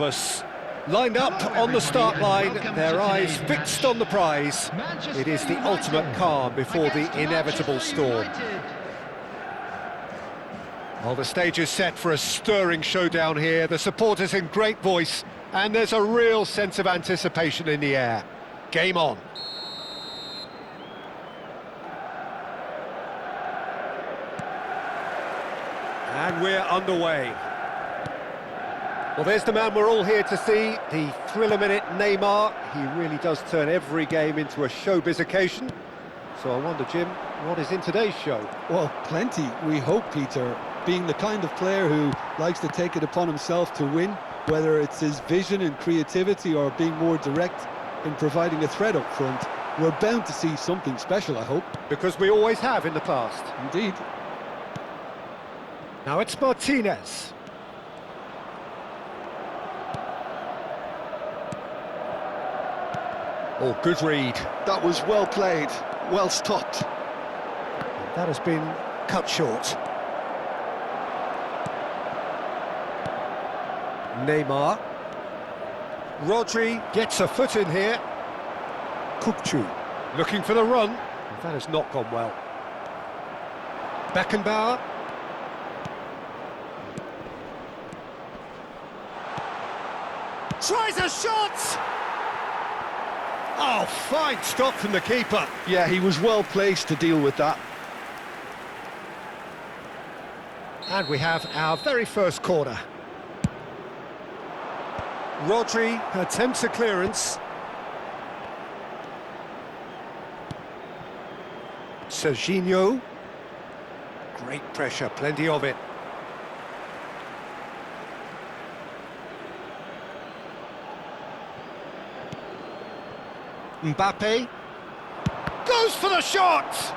Us lined up on the start line, their eyes fixed on the prize. It is the ultimate calm before the inevitable storm. Well, the stage is set for a stirring showdown here. The supporters in great voice, and there's a real sense of anticipation in the air. Game on. And we're underway. Well, there's the man we're all here to see, the thriller-minute Neymar. He really does turn every game into a showbiz occasion. So I wonder, Jim, what is in today's show? Well, plenty, we hope, Peter. Being the kind of player who likes to take it upon himself to win, whether it's his vision and creativity or being more direct in providing a threat up front, we're bound to see something special, I hope. Because we always have in the past. Indeed. Now it's Martinez. Oh, good read. That was well played, well stopped. That has been cut short. Neymar. Rodri gets a foot in here. Kupchu looking for the run. That has not gone well. Beckenbauer. Tries a shot! Oh, fine stop from the keeper. Yeah, he was well placed to deal with that. And we have our very first corner. Rodri attempts a clearance. Serginho. Great pressure, plenty of it. Mbappe goes for the shot!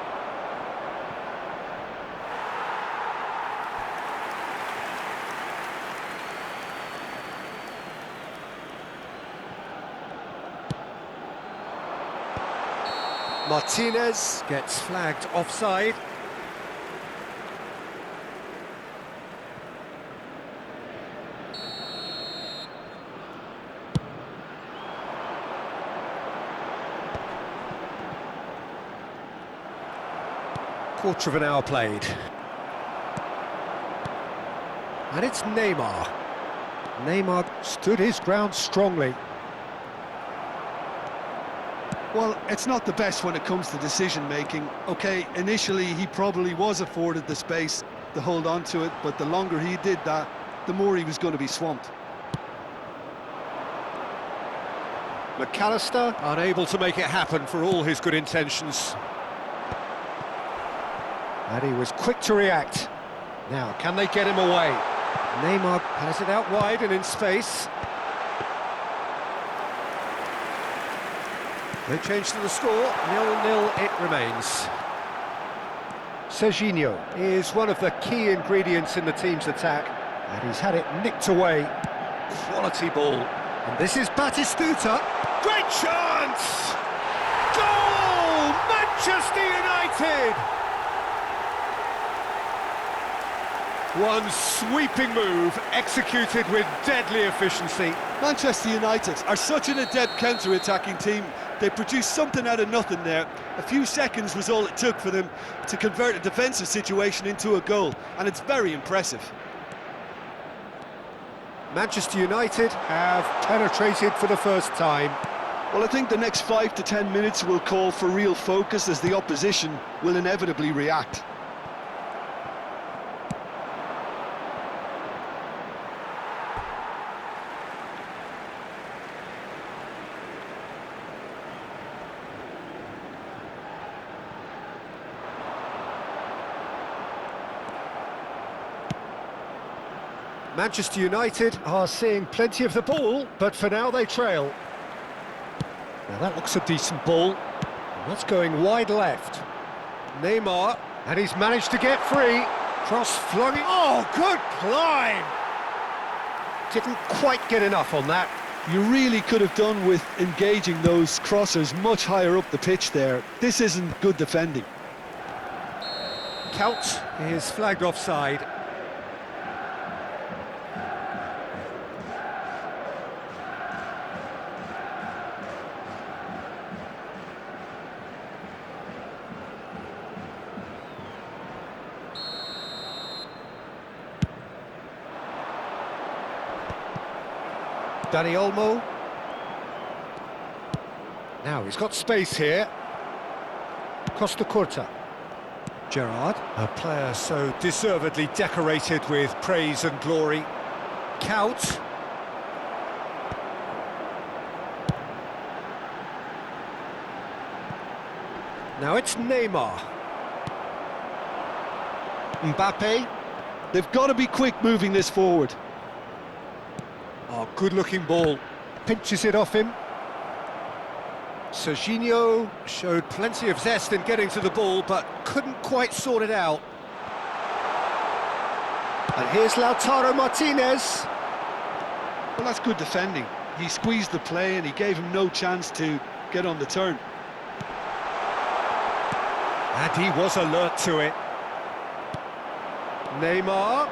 Martinez gets flagged offside. Quarter of an hour played. And it's Neymar. Neymar stood his ground strongly. Well, it's not the best when it comes to decision-making. OK, initially he probably was afforded the space to hold on to it, but the longer he did that, the more he was going to be swamped. McAllister unable to make it happen for all his good intentions. And he was quick to react. Now, can they get him away? Neymar has it out wide and in space. They change to the score, 0-0 it remains. Serginho is one of the key ingredients in the team's attack, and he's had it nicked away. Quality ball. And this is Batistuta. Great chance! Goal! Manchester United! One sweeping move, executed with deadly efficiency. Manchester United are such an adept counter-attacking team. They produced something out of nothing there. A few seconds was all it took for them to convert a defensive situation into a goal, and it's very impressive. Manchester United have penetrated for the first time. Well, I think the next 5 to 10 minutes will call for real focus, as the opposition will inevitably react. Manchester United are seeing plenty of the ball, but for now they trail. Now that looks a decent ball. And that's going wide left. Neymar, and he's managed to get free. Cross flung in. Oh, good climb! Didn't quite get enough on that. You really could have done with engaging those crossers much higher up the pitch there. This isn't good defending. Count is flagged offside. Dani Olmo. Now he's got space here. Costa Curta. Gerrard, a player so deservedly decorated with praise and glory. Kaut. Now it's Neymar. Mbappe. They've got to be quick moving this forward. Oh, good-looking ball. Pinches it off him. Serginho showed plenty of zest in getting to the ball, but couldn't quite sort it out. And here's Lautaro Martinez. Well, that's good defending. He squeezed the play and he gave him no chance to get on the turn. And he was alert to it. Neymar.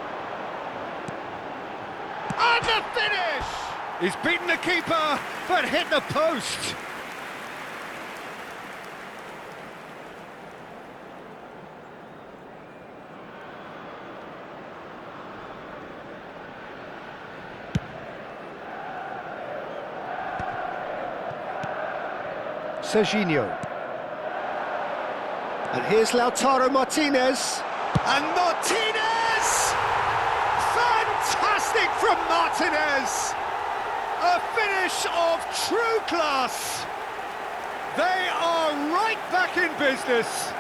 And the finish! He's beaten the keeper, but hit the post. Serginho. And here's Lautaro Martinez. And Martinez! Fantastic from Martinez! A finish of true class! They are right back in business.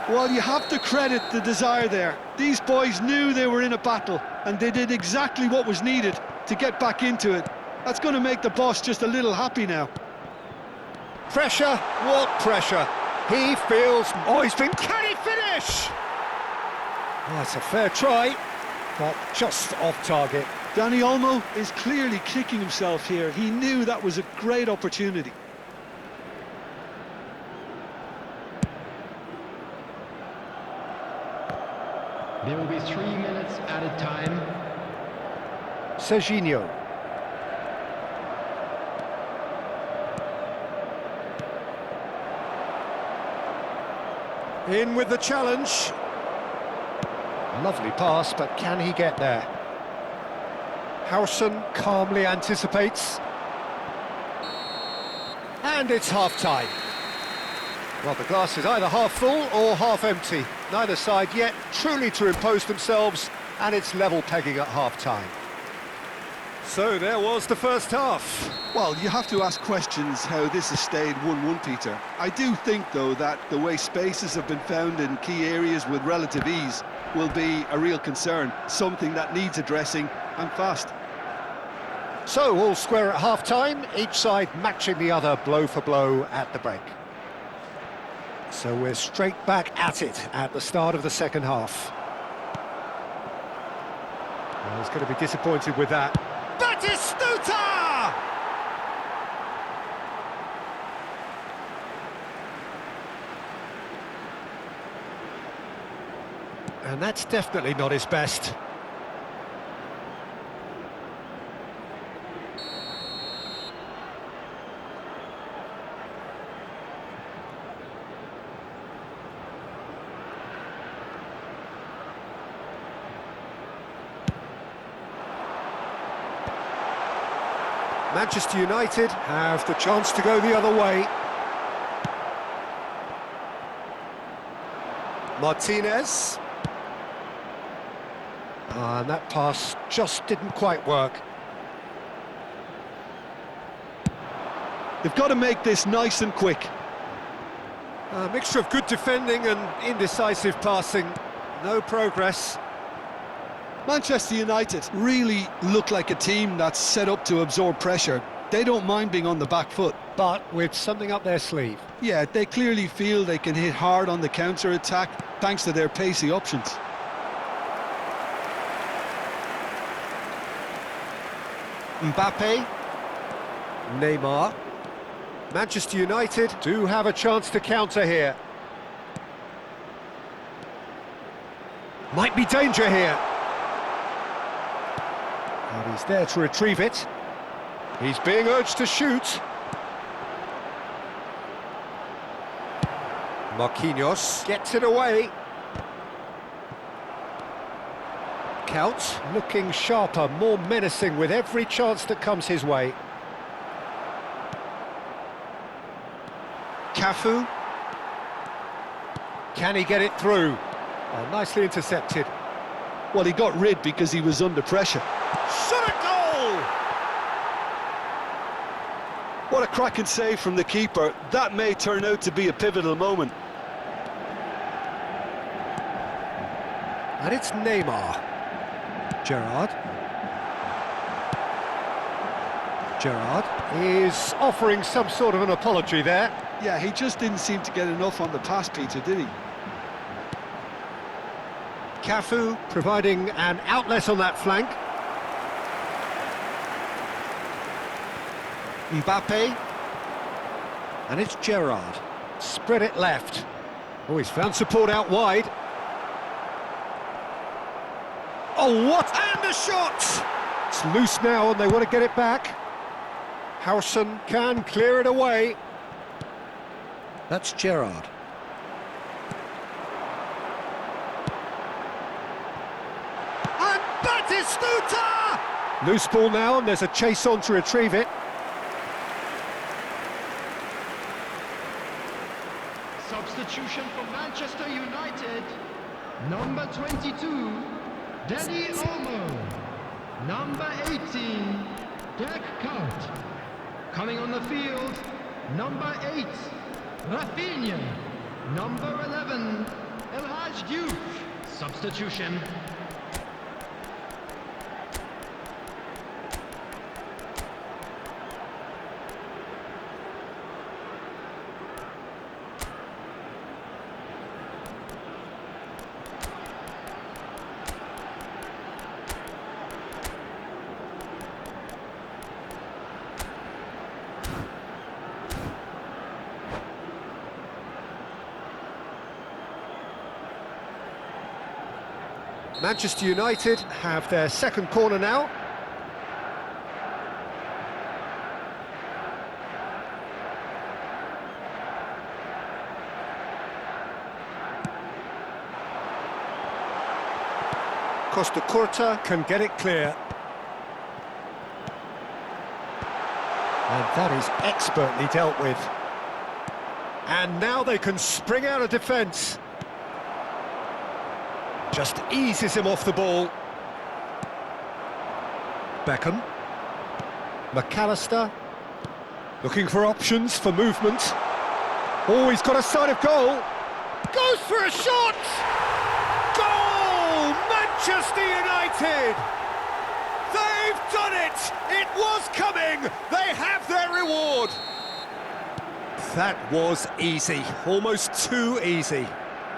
Well, you have to credit the desire there. These boys knew they were in a battle, and they did exactly what was needed to get back into it. That's going to make the boss just a little happy now. Pressure, what pressure? He feels... Oh, he's been... Can he finish? Oh, it's a fair try, but just off target. Dani Olmo is clearly kicking himself here. He knew that was a great opportunity. There will be 3 minutes added time. Serginho. In with the challenge. Lovely pass, but can he get there? Howson calmly anticipates. And it's half-time. Well, the glass is either half full or half empty. Neither side yet truly to impose themselves, and it's level pegging at half-time. So there was the first half. Well, you have to ask questions how this has stayed 1-1, Peter. I do think, though, that the way spaces have been found in key areas with relative ease will be a real concern, something that needs addressing, and fast. So, all square at half-time, each side matching the other blow for blow at the break. So we're straight back at it at the start of the second half. Well, he's going to be disappointed with that. Batistuta! And that's definitely not his best. Manchester United have the chance to go the other way. Martinez. And that pass just didn't quite work. They've got to make this nice and quick. A mixture of good defending and indecisive passing. No progress. Manchester United really look like a team that's set up to absorb pressure. They don't mind being on the back foot. But with something up their sleeve. Yeah, they clearly feel they can hit hard on the counter-attack thanks to their pacey options. Mbappe. Neymar. Manchester United do have a chance to counter here. Might be danger here. And he's there to retrieve it. He's being urged to shoot. Marquinhos gets it away. back out, looking sharper, more menacing with every chance that comes his way. Cafu. Can he get it through? Oh, nicely intercepted. Well, he got rid because he was under pressure. Shot a goal! What a cracking save from the keeper. That may turn out to be a pivotal moment. And it's Neymar. Gerrard. Gerrard is offering some sort of an apology there. Yeah, he just didn't seem to get enough on the pass, Peter, did he? Cafu providing an outlet on that flank. Mbappe. And it's Gerrard. Spread it left. Oh, he's found support out wide. Oh, what? And a shot! It's loose now and they want to get it back. Howson can clear it away. That's Gerrard. And Batistuta! Loose ball now and there's a chase on to retrieve it. Substitution for Manchester United. Number 22, Danny Olmo. Number 18, Dirk Kuyt. Coming on the field, number 8, Rafinha. Number 11, El Hadj Diouf. Substitution. Manchester United have their second corner now. Costa Curta can get it clear. And that is expertly dealt with. And now they can spring out of defence. Just eases him off the ball. Beckham. McAllister. Looking for options for movement. Oh, he's got a side of goal. Goes for a shot! Goal! Manchester United! They've done it! It was coming! They have their reward! That was easy. Almost too easy.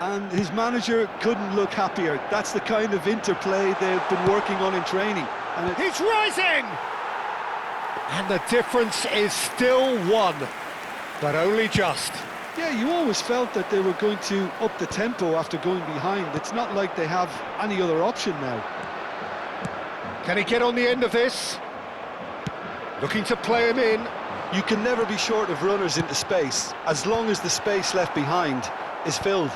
And his manager couldn't look happier. That's the kind of interplay they've been working on in training. And He's rising! And the difference is still one, but only just. yeah, you always felt that they were going to up the tempo after going behind. It's not like they have any other option now. Can he get on the end of this? Looking to play him in. You can never be short of runners into space, as long as the space left behind is filled.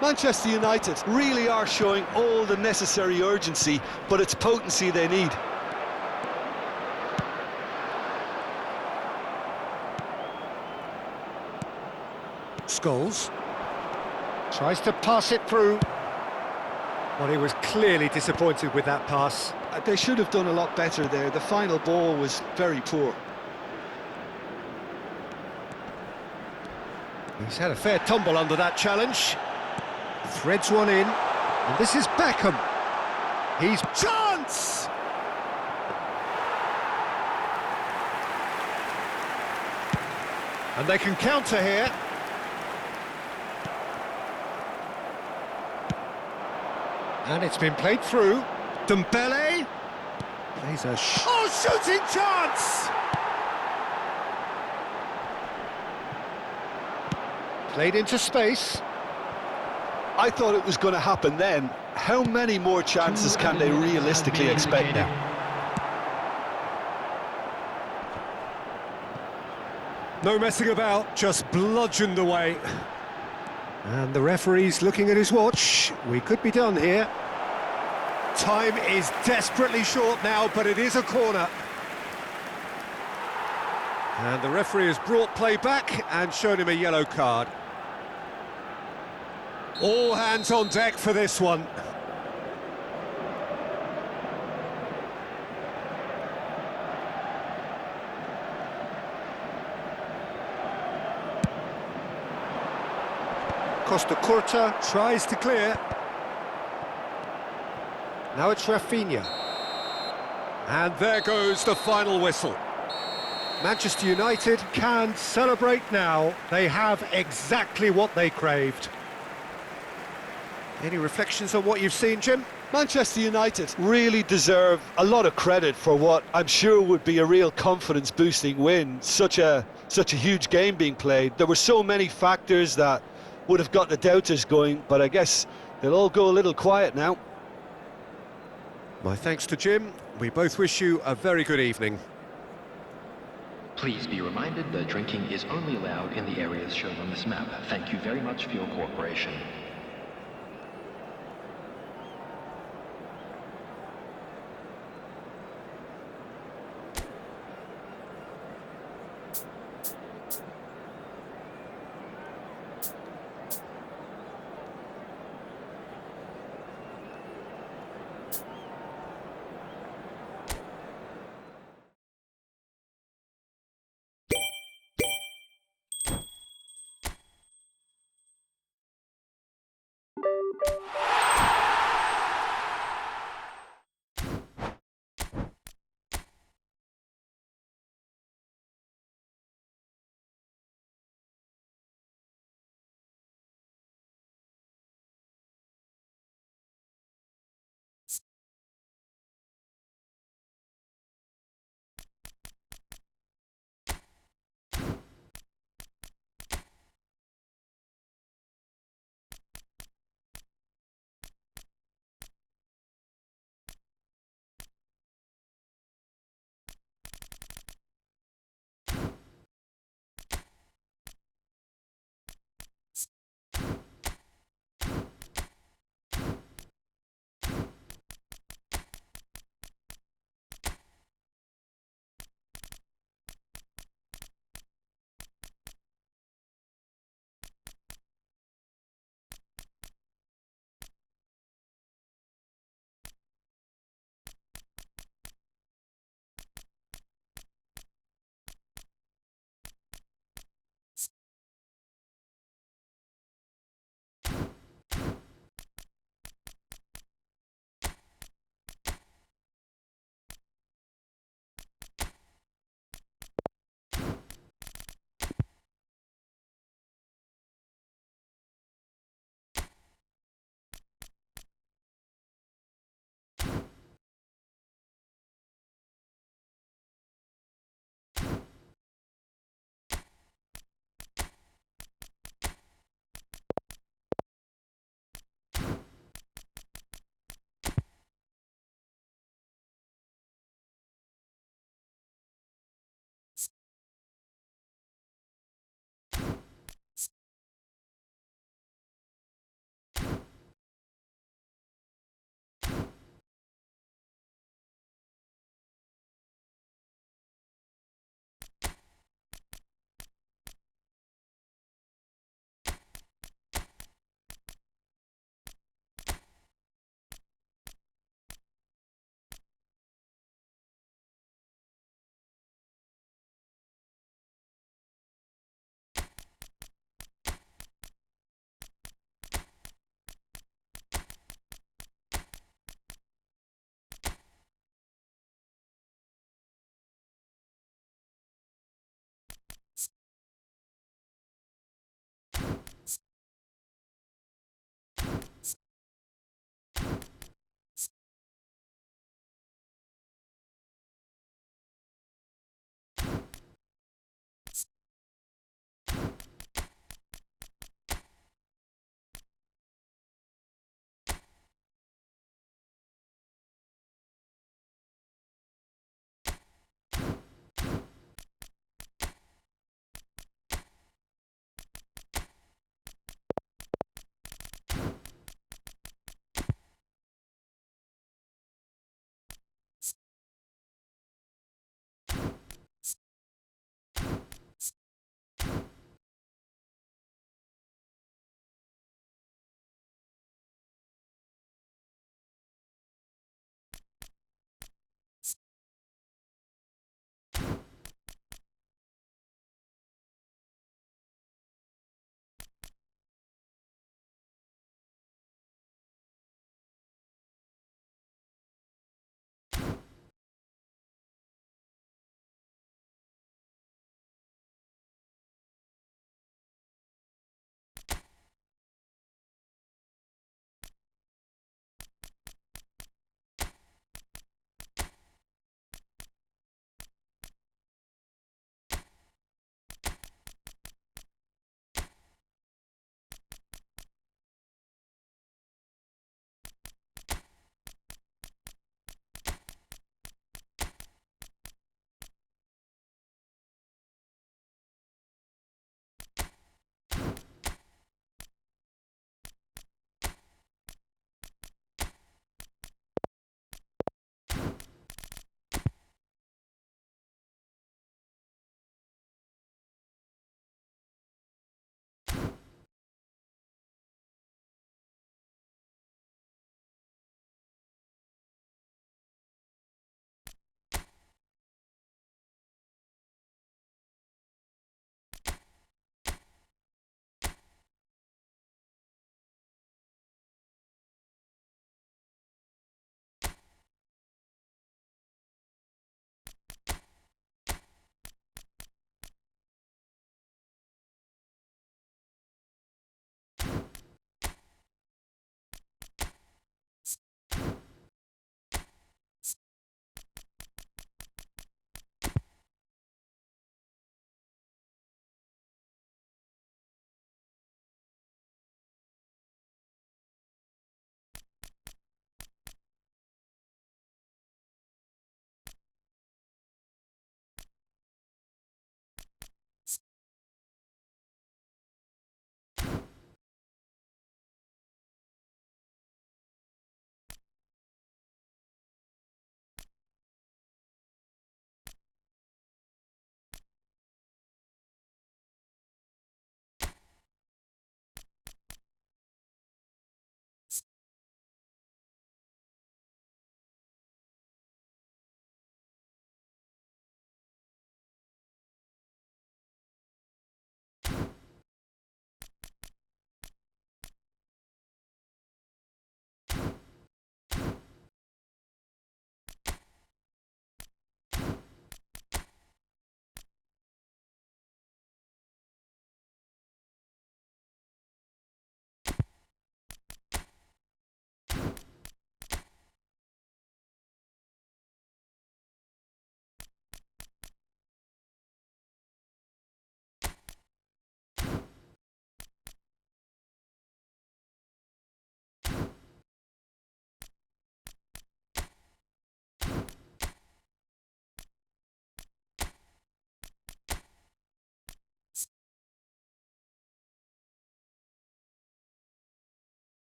Manchester United really are showing all the necessary urgency, but it's potency they need. Scholes tries to pass it through. Well, he was clearly disappointed with that pass. They should have done a lot better there. The final ball was very poor. He's had a fair tumble under that challenge. Threads one in, and this is Beckham. He's chance! And they can counter here. And it's been played through. Dembele plays a shooting chance! Played into space. I thought it was going to happen then. How many more chances can they realistically expect now? No messing about, just bludgeoned away. And the referee's looking at his watch. We could be done here. Time is desperately short now, but it is a corner. And the referee has brought play back and shown him a yellow card. All hands on deck for this one. Costa Curta tries to clear. Now it's Rafinha. And there goes the final whistle. Manchester United can celebrate now. They have exactly what they craved. Any reflections on what you've seen, Jim? Manchester United really deserve a lot of credit for what I'm sure would be a real confidence-boosting win. Such a huge game being played. There were so many factors that would have got the doubters going, but I guess they'll all go a little quiet now. My thanks to Jim. We both wish you a very good evening. Please be reminded that drinking is only allowed in the areas shown on this map. Thank you very much for your cooperation.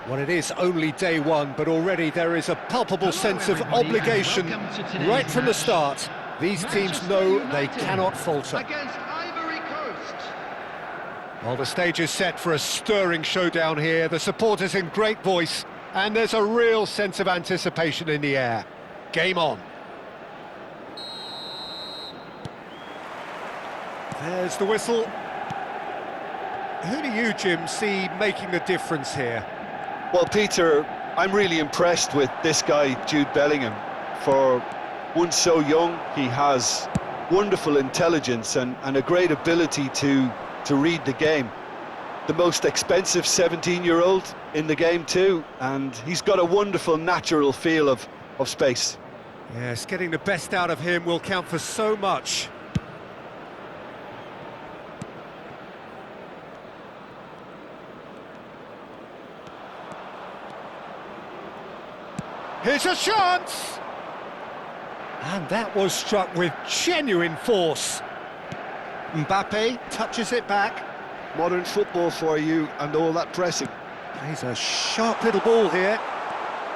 Well, it is only day one, but already there is a palpable sense of obligation right from the start. These teams know they cannot falter. Against Ivory Coast. Well, the stage is set for a stirring showdown here. The supporters in great voice, and there's a real sense of anticipation in the air. Game on. There's the whistle. Who do you, Jim, see making the difference here? Well, Peter, I'm really impressed with this guy, Jude Bellingham. For one so young, he has wonderful intelligence and a great ability to read the game. The most expensive 17-year-old in the game too, and he's got a wonderful natural feel of space. Yes, getting the best out of him will count for so much. Here's a chance! And that was struck with genuine force. Mbappe touches it back. Modern football for you and all that pressing. Plays a sharp little ball here.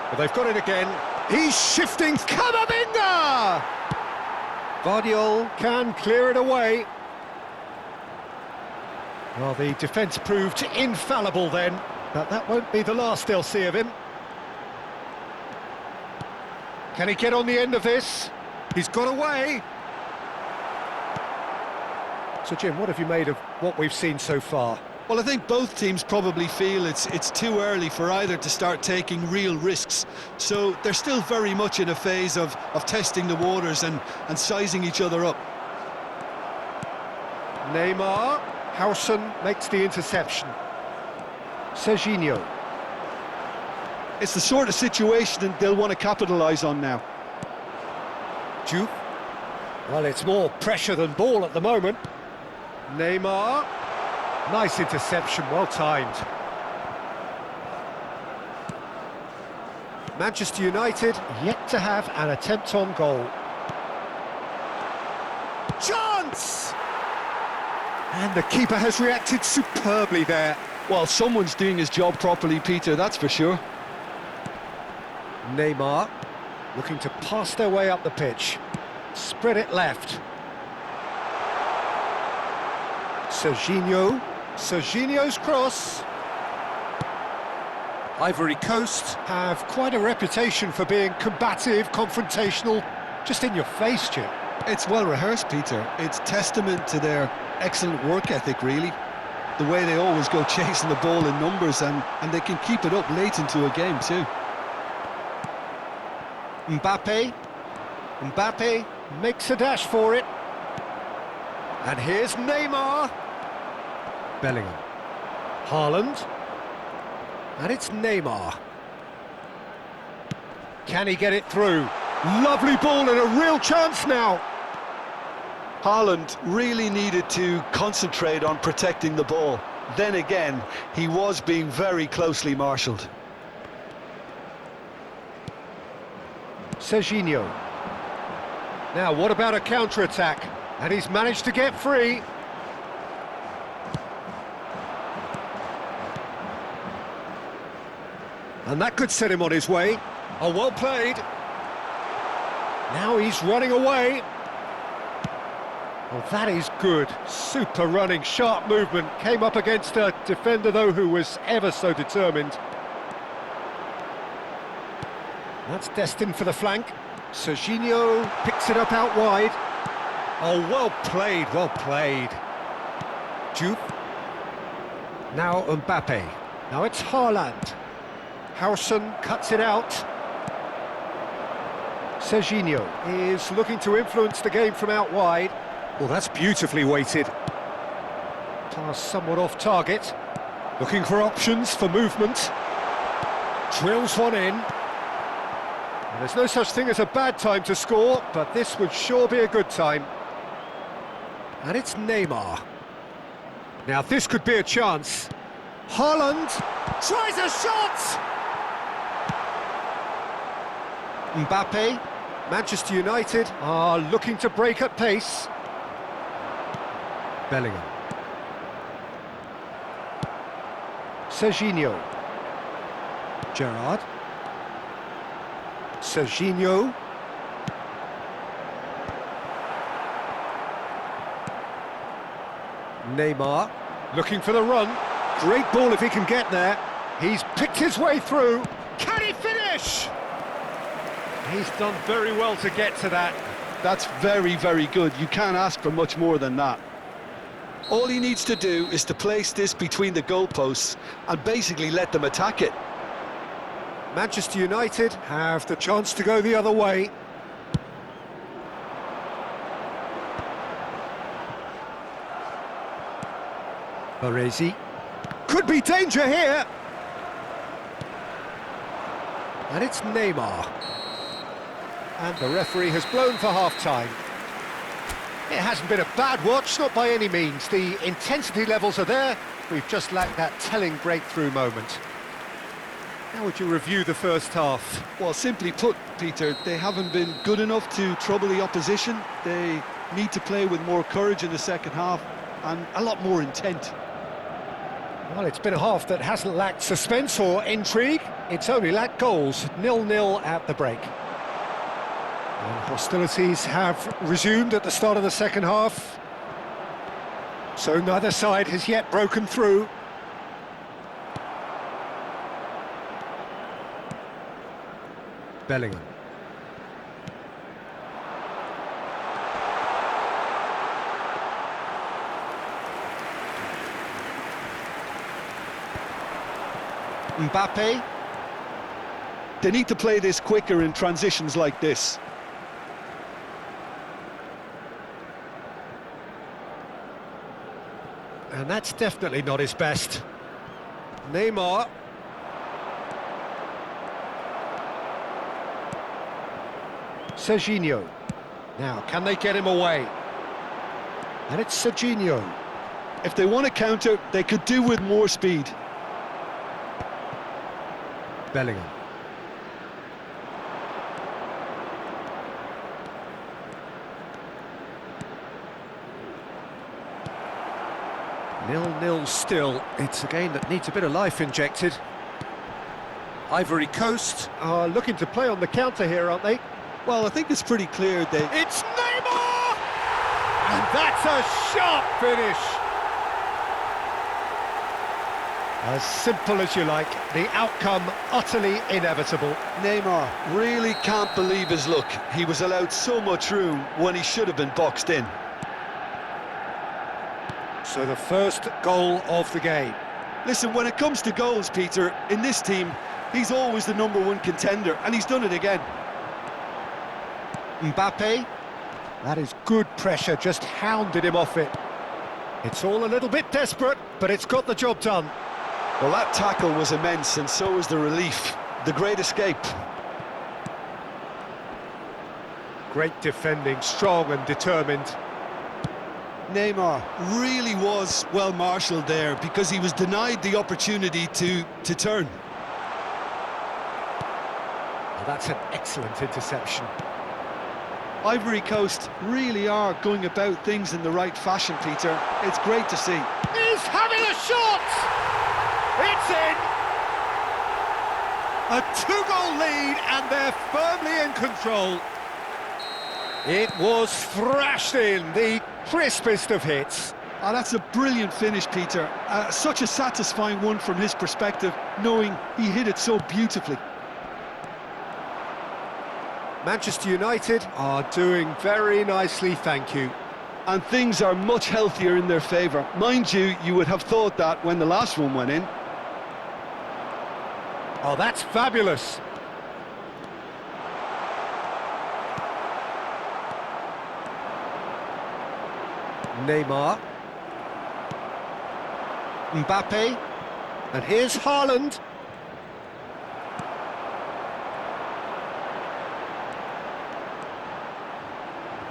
But they've got it again. He's shifting. Camavinga! Guardiola can clear it away. Well, the defence proved infallible then, but that won't be the last they'll see of him. Can he get on the end of this? He's got away. So, Jim, what have you made of what we've seen so far? Well, I think both teams probably feel it's too early for either to start taking real risks. So they're still very much in a phase of testing the waters and sizing each other up. Neymar. Howson makes the interception. Serginho. It's the sort of situation that they'll want to capitalise on now. Juve. Well, it's more pressure than ball at the moment. Neymar. Nice interception, well timed. Manchester United yet to have an attempt on goal. Chance! And the keeper has reacted superbly there. Well, someone's doing his job properly, Peter, that's for sure. Neymar looking to pass their way up the pitch. Spread it left. Serginho. Serginho's cross. Ivory Coast have quite a reputation for being combative, confrontational, just in your face, Jim. It's well rehearsed, Peter. It's testament to their excellent work ethic, really. The way they always go chasing the ball in numbers, and they can keep it up late into a game too. Mbappe. Mbappe makes a dash for it. And here's Neymar. Bellingham. Haaland. And it's Neymar. Can he get it through? Lovely ball and a real chance now. Haaland really needed to concentrate on protecting the ball. Then again, he was being very closely marshalled. Serginho. Now, what about a counter-attack? And he's managed to get free. And that could set him on his way. Oh, well played. Now he's running away. Oh, that is good. Super running, sharp movement. Came up against a defender, though, who was ever so determined. That's destined for the flank. Serginho picks it up out wide. Oh, well played, well played. Juve. Now Mbappe. Now it's Haaland. Howson cuts it out. Serginho is looking to influence the game from out wide. Well, that's beautifully weighted. Pass somewhat off target. Looking for options for movement. Drills one in. And there's no such thing as a bad time to score, but this would sure be a good time. And it's Neymar. Now this could be a chance. Haaland tries a shot! Mbappe. Manchester United are looking to break at pace. Bellingham. Gerrard. Serginho. Neymar, looking for the run. Great ball if he can get there. He's picked his way through. Can he finish? He's done very well to get to that. That's very, very good. You can't ask for much more than that. All he needs to do is to place this between the goalposts and basically let them attack it. Manchester United have the chance to go the other way. Baresi. Could be danger here. And it's Neymar. And the referee has blown for half-time. It hasn't been a bad watch, not by any means. The intensity levels are there. We've just lacked that telling breakthrough moment. How would you review the first half? Well, simply put, Peter, they haven't been good enough to trouble the opposition. They need to play with more courage in the second half and a lot more intent. Well, it's been a half that hasn't lacked suspense or intrigue. It's only lacked goals. 0-0 at the break. And hostilities have resumed at the start of the second half. So neither side has yet broken through. Bellingham. Mbappe. They need to play this quicker in transitions like this. And that's definitely not his best. Neymar. Serginho. Now, can they get him away? And it's Serginho. If they want to counter, they could do with more speed. Bellingham. Nil-nil still. It's a game that needs a bit of life injected. Ivory Coast are looking to play on the counter here, aren't they? Well, I think it's pretty clear that... It's Neymar! And that's a sharp finish! As simple as you like, the outcome utterly inevitable. Neymar really can't believe his luck. He was allowed so much room when he should have been boxed in. So the first goal of the game. Listen, when it comes to goals, Peter, in this team, he's always the #1 contender, and he's done it again. Mbappe, that is good pressure, just hounded him off it. It's all a little bit desperate, but it's got the job done. Well, that tackle was immense, and so was the relief. The great escape. Great defending, strong and determined. Neymar really was well marshalled there because he was denied the opportunity to turn. Well, that's an excellent interception. Ivory Coast really are going about things in the right fashion, Peter. It's great to see. He's having a shot! It's in! A 2-goal lead and they're firmly in control. It was thrashed in, the crispest of hits. Oh, that's a brilliant finish, Peter. Such a satisfying one from his perspective, knowing he hit it so beautifully. Manchester United are doing very nicely, thank you. And things are much healthier in their favour. Mind you, you would have thought that when the last one went in. Oh, that's fabulous. Neymar. Mbappe. And here's Haaland.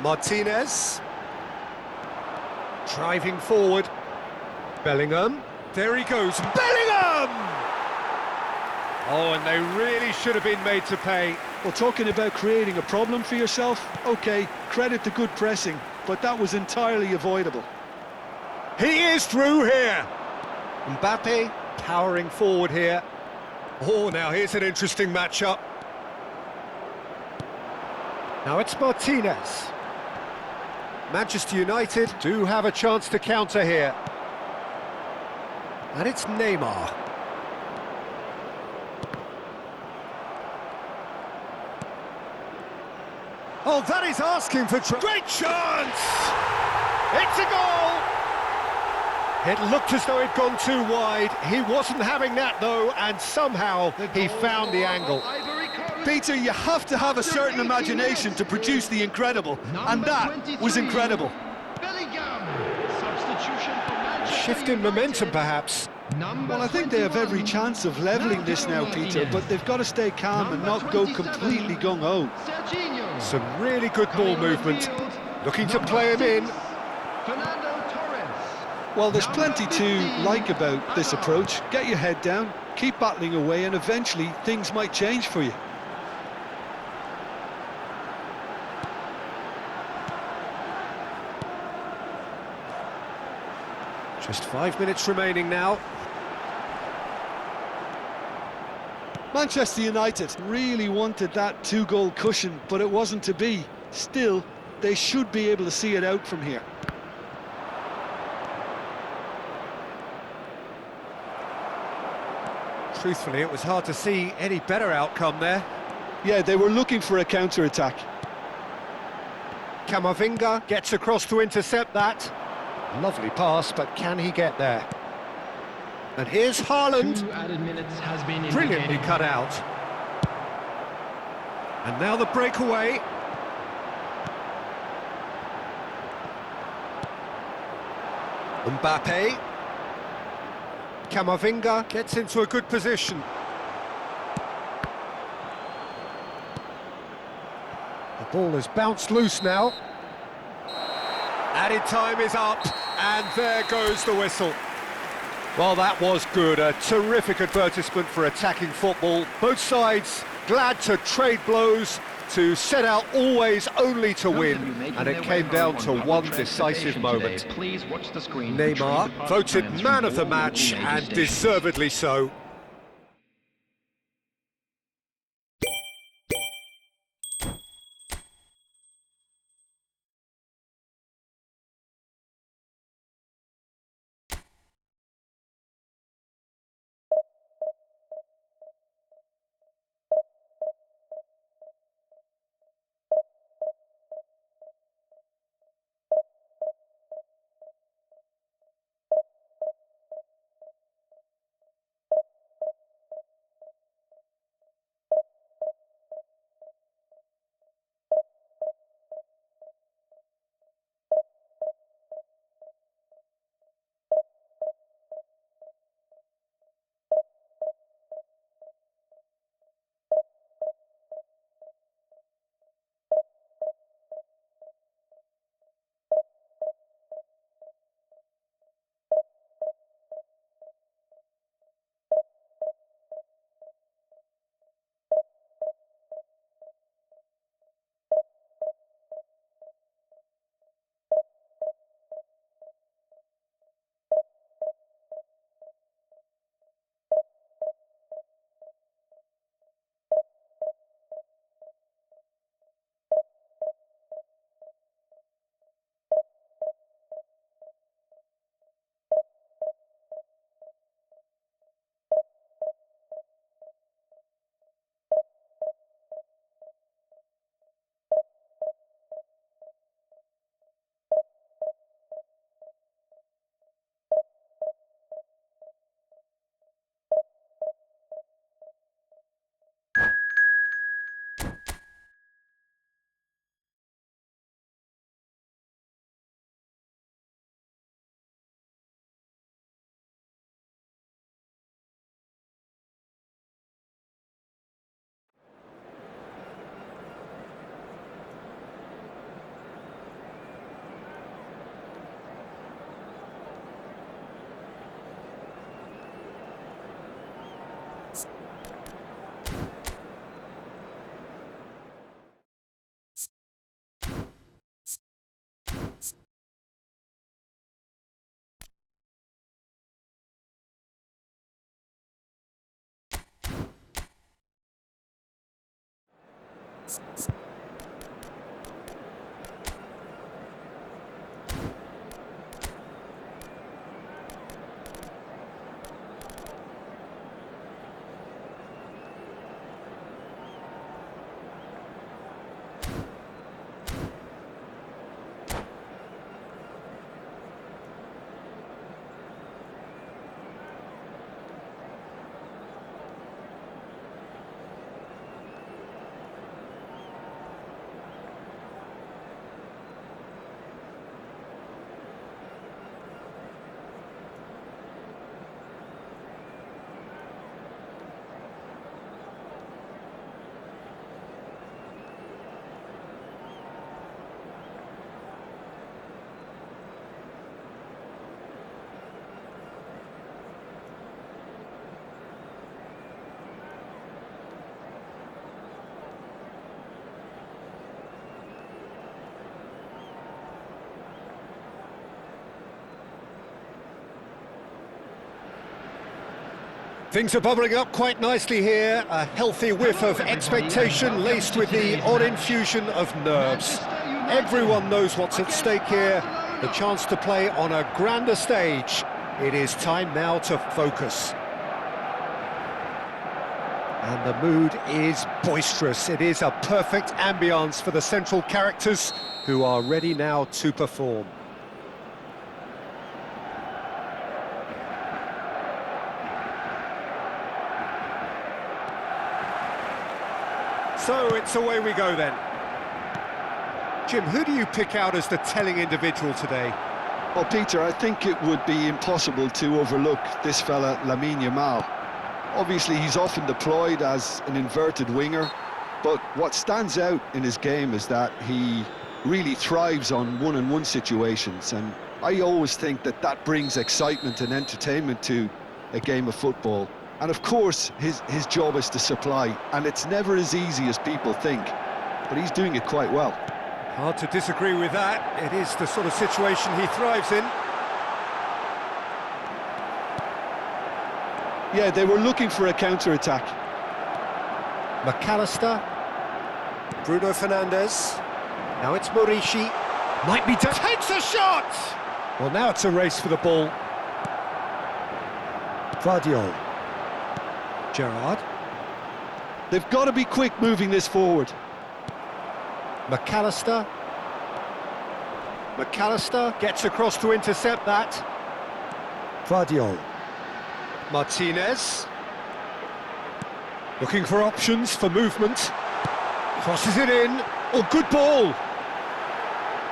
Martinez. Driving forward. Bellingham. There he goes. Bellingham! Oh, and they really should have been made to pay. Well, talking about creating a problem for yourself, OK, credit the good pressing, but that was entirely avoidable. He is through here. Mbappe powering forward here. Oh, now here's an interesting matchup. Now it's Martinez. Manchester United do have a chance to counter here. And it's Neymar. Oh, that is asking for trouble. Great chance! It's a goal! It looked as though it'd gone too wide. He wasn't having that, though, and somehow he found the angle. Peter, you have to have a certain imagination to produce the incredible, and that was incredible. Shift in momentum, perhaps. Well, I think they have every chance of levelling this now, Peter, but they've got to stay calm and not go completely gung-ho. Some really good ball movement. Looking to play him in. Well, there's plenty to like about this approach. Get your head down, keep battling away, and eventually things might change for you. Just 5 minutes remaining now. Manchester United really wanted that two-goal cushion, but it wasn't to be. Still, they should be able to see it out from here. Truthfully, it was hard to see any better outcome there. Yeah, they were looking for a counter-attack. Camavinga gets across to intercept that. Lovely pass, but can he get there? And here's Haaland. 2 added minutes has been Brilliantly indicated. cut out. And now the breakaway. Mbappe. Camavinga gets into a good position. The ball has bounced loose now. Added time is up, and there goes the whistle. Well, that was good. A terrific advertisement for attacking football. Both sides glad to trade blows, to set out always only to win, and it came down to one decisive moment. Please watch the screen. Neymar voted man of the match, and deservedly so. Things are bubbling up quite nicely here. A healthy whiff of expectation laced with the odd infusion of nerves. Everyone knows what's at stake here. The chance to play on a grander stage. It is time now to focus. And the mood is boisterous. It is a perfect ambience for the central characters who are ready now to perform. So it's away we go then. Jim, who do you pick out as the telling individual today? Well, Peter, I think it would be impossible to overlook this fella, Lamine Yamal. Obviously, he's often deployed as an inverted winger, but what stands out in his game is that he really thrives on one-on-one situations, and I always think that that brings excitement and entertainment to a game of football. And of course, his job is to supply, and it's never as easy as people think, but he's doing it quite well. Hard to disagree with that. It is the sort of situation he thrives in. Yeah, they were looking for a counter-attack. McAllister. Bruno Fernandes. Now it's Morishi. Might be done. Takes a shot! Well, now it's a race for the ball. Vardiol. Gerrard. They've got to be quick moving this forward. McAllister. McAllister gets across to intercept that. Vardiol. Martinez. Looking for options for movement. Crosses it in. Oh, good ball.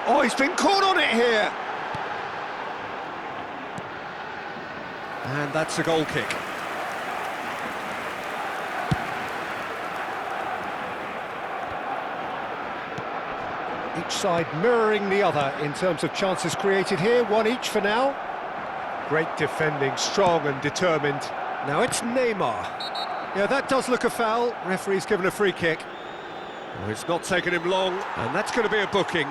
Oh, he's been caught on it here. And that's a goal kick. Each side mirroring the other in terms of chances created here, one each for now. Great defending, strong and determined. Now it's Neymar. Yeah, that does look a foul. Referee's given a free kick. Well, it's not taken him long, and that's going to be a booking.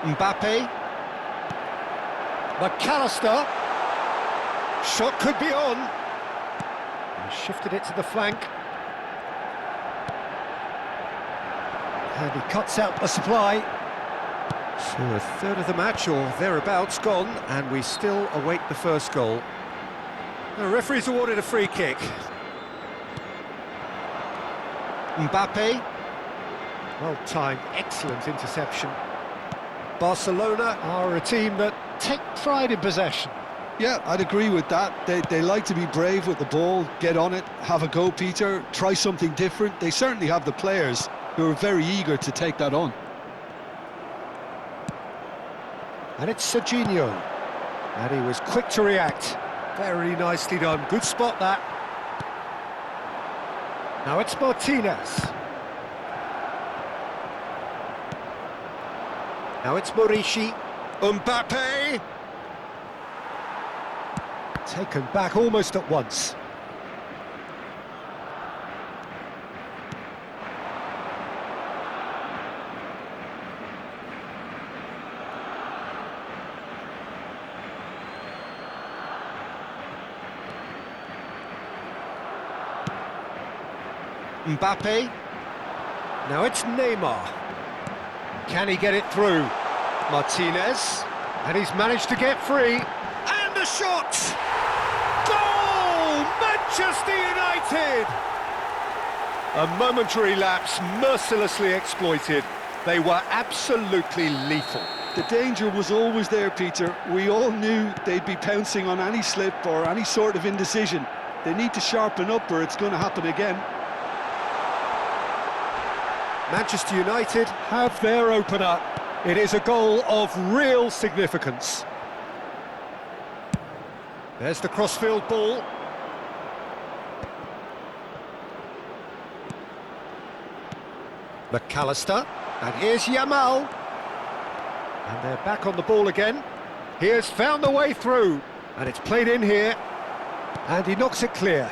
Mbappe. McAllister. Shot could be on. He shifted it to the flank. And he cuts out the supply. So a third of the match, or thereabouts, gone, and we still await the first goal. The referee's awarded a free kick. Mbappe. Well timed, excellent interception. Barcelona are a team that take pride in possession. Yeah, I'd agree with that. They like to be brave with the ball, get on it, have a go, Peter, try something different. They certainly have the players who are very eager to take that on. And it's Serginho. And he was quick to react. Very nicely done. Good spot, that. Now it's Martinez. Now it's Morishi. Mbappe. Taken back almost at once. Mbappe. Now it's Neymar. Can he get it through? Martinez. And he's managed to get free. And a shot! Goal! Manchester United! A momentary lapse mercilessly exploited. They were absolutely lethal. The danger was always there, Peter. We all knew they'd be pouncing on any slip or any sort of indecision. They need to sharpen up or it's going to happen again. Manchester United have their opener. It is a goal of real significance. There's the crossfield ball. McAllister, and here's Yamal. And they're back on the ball again. He has found the way through, and it's played in here, and he knocks it clear.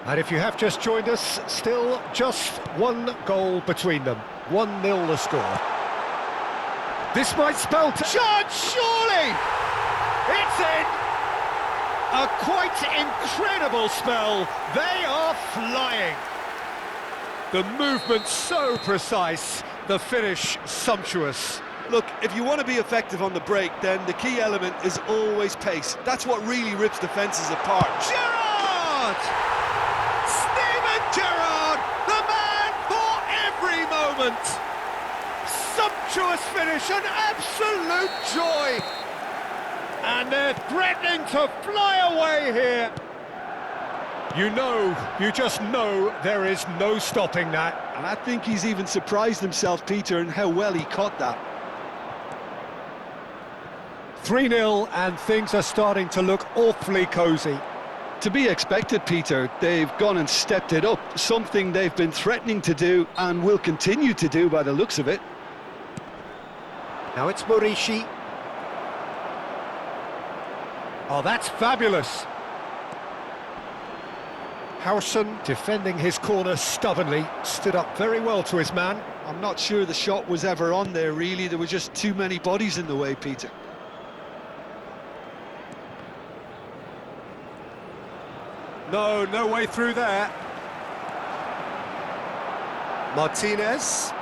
And if you have just joined us, still just one goal between them. 1-0 the score. This might spell chance, surely! It's in! A quite incredible spell. They are flying. The movement so precise, the finish sumptuous. Look, if you want to be effective on the break, then the key element is always pace. That's what really rips defences apart. Gerrard! Steven Gerrard, the man for every moment. Sumptuous finish, an absolute joy. And they're threatening to fly away here. You just know there is no stopping that. And I think he's even surprised himself, Peter, in how well he caught that. 3-0 and things are starting to look awfully cosy. To be expected, Peter. They've gone and stepped it up, something they've been threatening to do and will continue to do by the looks of it. Now it's Morishi. Oh, that's fabulous. Howson, defending his corner stubbornly, stood up very well to his man. I'm not sure the shot was ever on there, really. There were just too many bodies in the way, Peter. No way through there. Martinez.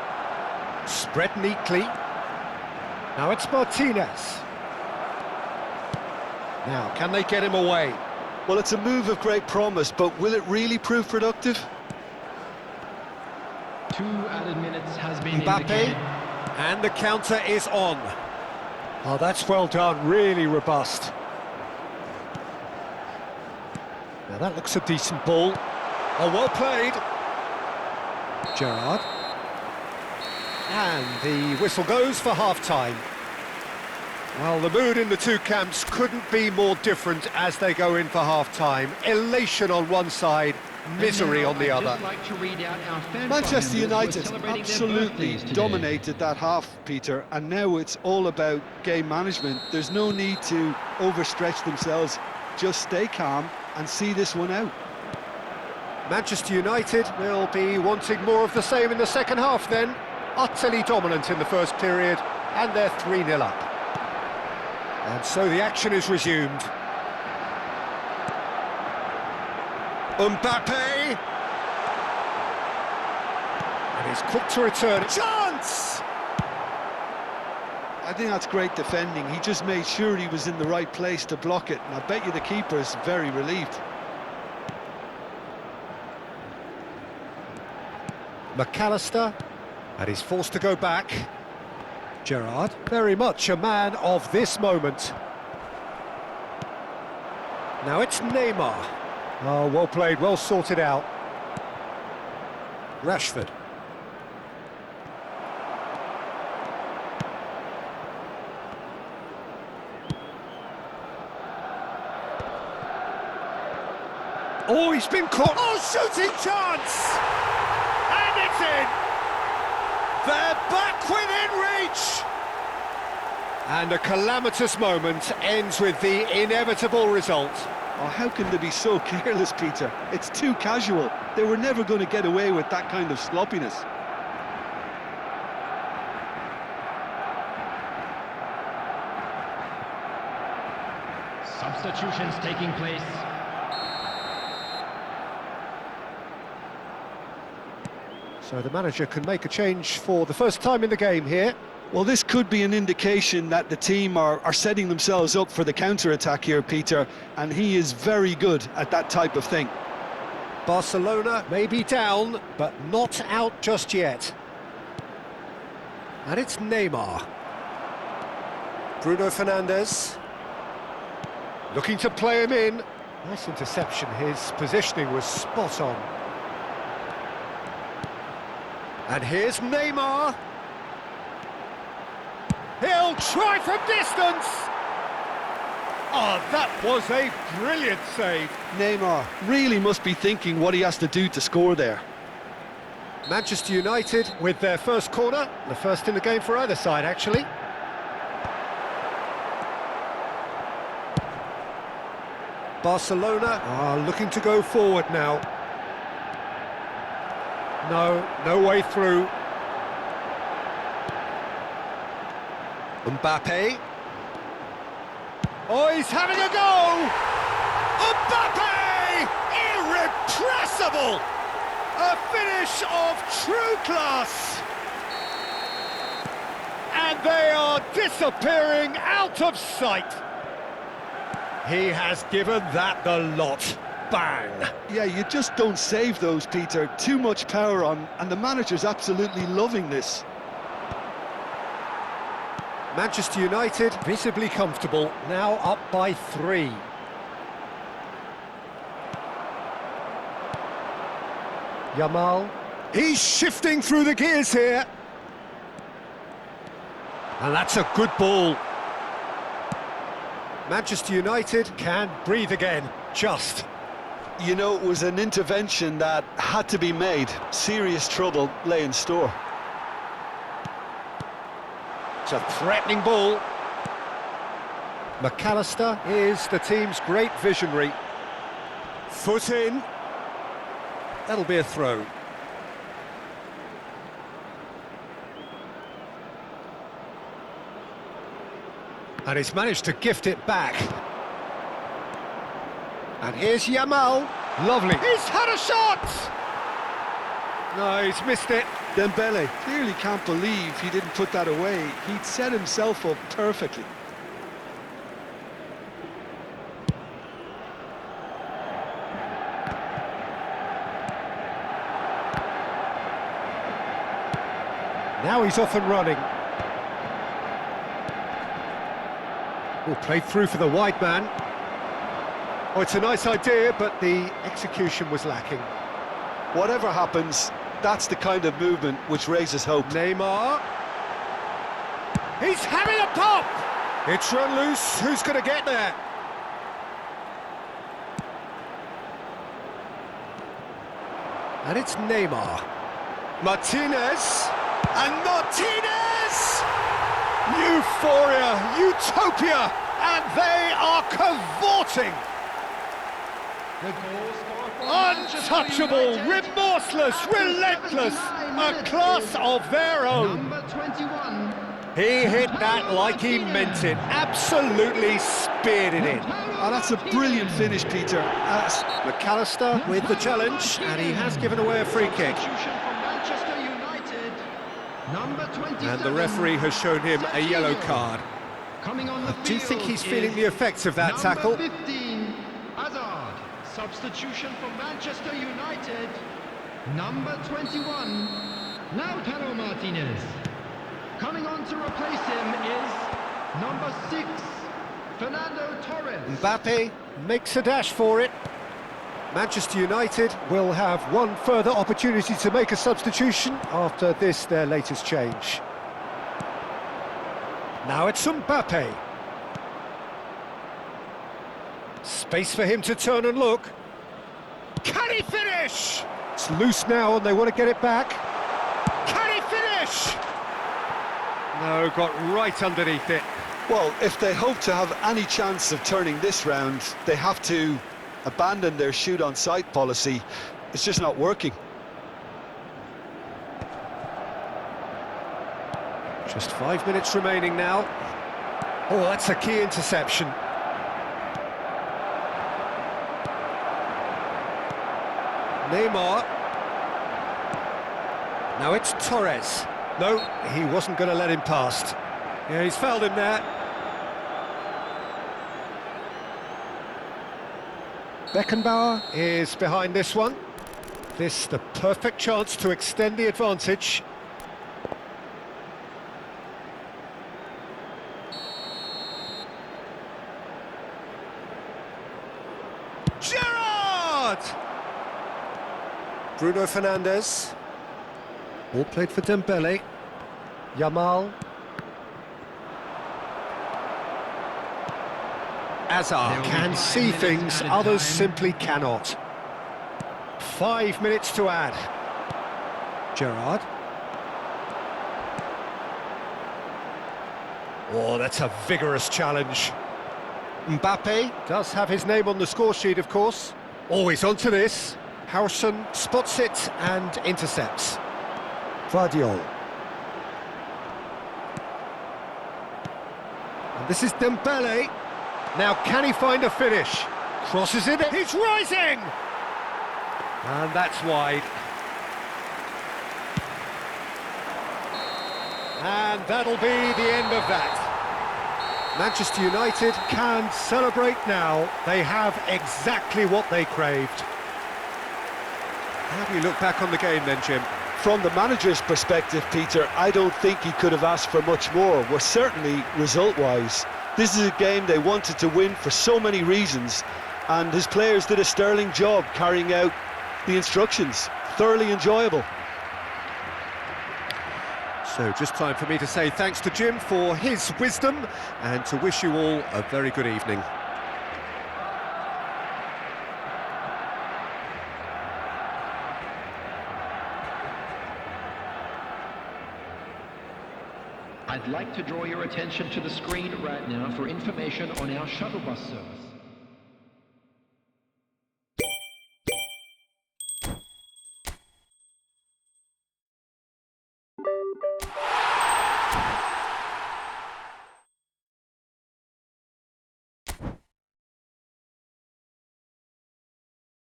Spread neatly. Now it's Martinez. Now, can they get him away? Well, it's a move of great promise, but will it really prove productive? 2 added minutes has been Mbappe, indicated. and the counter is on. Oh, that's well done, really robust. Now that looks a decent ball. Oh, well played. Gerrard. And the whistle goes for half-time. Well, the mood in the two camps couldn't be more different as they go in for half-time. Elation on one side, misery on the other. Manchester United absolutely dominated that half, Peter, and now it's all about game management. There's no need to overstretch themselves. Just stay calm and see this one out. Manchester United will be wanting more of the same in the second half then. Utterly dominant in the first period, and they're 3-0 up. And so the action is resumed. Mbappe! And he's quick to return. Chance! I think that's great defending. He just made sure he was in the right place to block it, and I bet you the keeper's very relieved. McAllister, and he's forced to go back. Gerrard, very much a man of this moment. Now it's Neymar. Oh, well played, well sorted out. Rashford. Oh, he's been caught. Oh, shooting chance! And it's in! They're back within reach! And a calamitous moment ends with the inevitable result. Oh, how can they be so careless, Peter? It's too casual. They were never going to get away with that kind of sloppiness. Substitutions taking place. So the manager can make a change for the first time in the game here. Well, this could be an indication that the team are setting themselves up for the counter-attack here, Peter, and he is very good at that type of thing. Barcelona may be down, but not out just yet. And it's Neymar. Bruno Fernandes. Looking to play him in. Nice interception, his positioning was spot on. And here's Neymar. He'll try from distance! Oh, that was a brilliant save. Neymar really must be thinking what he has to do to score there. Manchester United with their first corner, the first in the game for either side, actually. Barcelona are looking to go forward now. No way through. Mbappe. Oh, he's having a go! Mbappe! Irrepressible! A finish of true class! And they are disappearing out of sight. He has given that the lot. Bang! Yeah, you just don't save those, Peter. Too much power on, and the manager's absolutely loving this. Manchester United visibly comfortable, now up by 3. Yamal. He's shifting through the gears here. And that's a good ball. Manchester United can breathe again, just. You know, it was an intervention that had to be made. Serious trouble lay in store. It's a threatening ball. McAllister is the team's great visionary. Foot in. That'll be a throw. And he's managed to gift it back. And here's Yamal. Lovely. He's had a shot! No, he's missed it. Dembele clearly can't believe he didn't put that away. He'd set himself up perfectly. Now he's off and running. Oh, played through for the wide man. Oh, it's a nice idea, but the execution was lacking. Whatever happens, that's the kind of movement which raises hope. Neymar. He's having a pop! It's run loose. Who's going to get there? And it's Neymar. Martinez. And Martinez! Euphoria, utopia, and they are cavorting. Untouchable, remorseless, relentless, a class of their own. Number 21. He hit that like he meant it, absolutely speared it in. Oh, that's a brilliant finish, Peter. McAllister with the challenge, and he has given away a free kick. Substitution for Manchester United. Number 27. And the referee has shown him a yellow card. Coming on the Do you think field he's feeling is the effects of that number tackle? 15, Hazard. Substitution for Manchester United. Number 21, Lautaro Martinez. Coming on to replace him is number 6, Fernando Torres. Mbappe makes a dash for it. Manchester United will have one further opportunity to make a substitution after this, their latest change. Now it's Mbappe. Space for him to turn and look. Can he finish? It's loose now and they want to get it back. Can he finish? No, got right underneath it. Well, if they hope to have any chance of turning this round, they have to abandon their shoot-on-sight policy. It's just not working. Just 5 minutes remaining now. Oh, that's a key interception. Neymar. Now it's Torres. No, he wasn't going to let him past. Yeah, he's fouled him there. Beckenbauer is behind this one. This the perfect chance to extend the advantage. Gerrard! Bruno Fernandes. All played for Dembele. Yamal. Hazard can see things others simply cannot. 5 minutes to add. Gerrard. Oh, that's a vigorous challenge. Mbappe does have his name on the score sheet, of course. Always onto this. Howson spots it and intercepts. Vardiol. And this is Dembele. Now, can he find a finish? Crosses it, he's rising! And that's wide. And that'll be the end of that. Manchester United can celebrate now. They have exactly what they craved. How do you look back on the game then, Jim? From the manager's perspective, Peter, I don't think he could have asked for much more. Well, certainly result-wise. This is a game they wanted to win for so many reasons, and his players did a sterling job carrying out the instructions. Thoroughly enjoyable. So just time for me to say thanks to Jim for his wisdom and to wish you all a very good evening. I'd like to draw your attention to the screen right now for information on our shuttle bus service.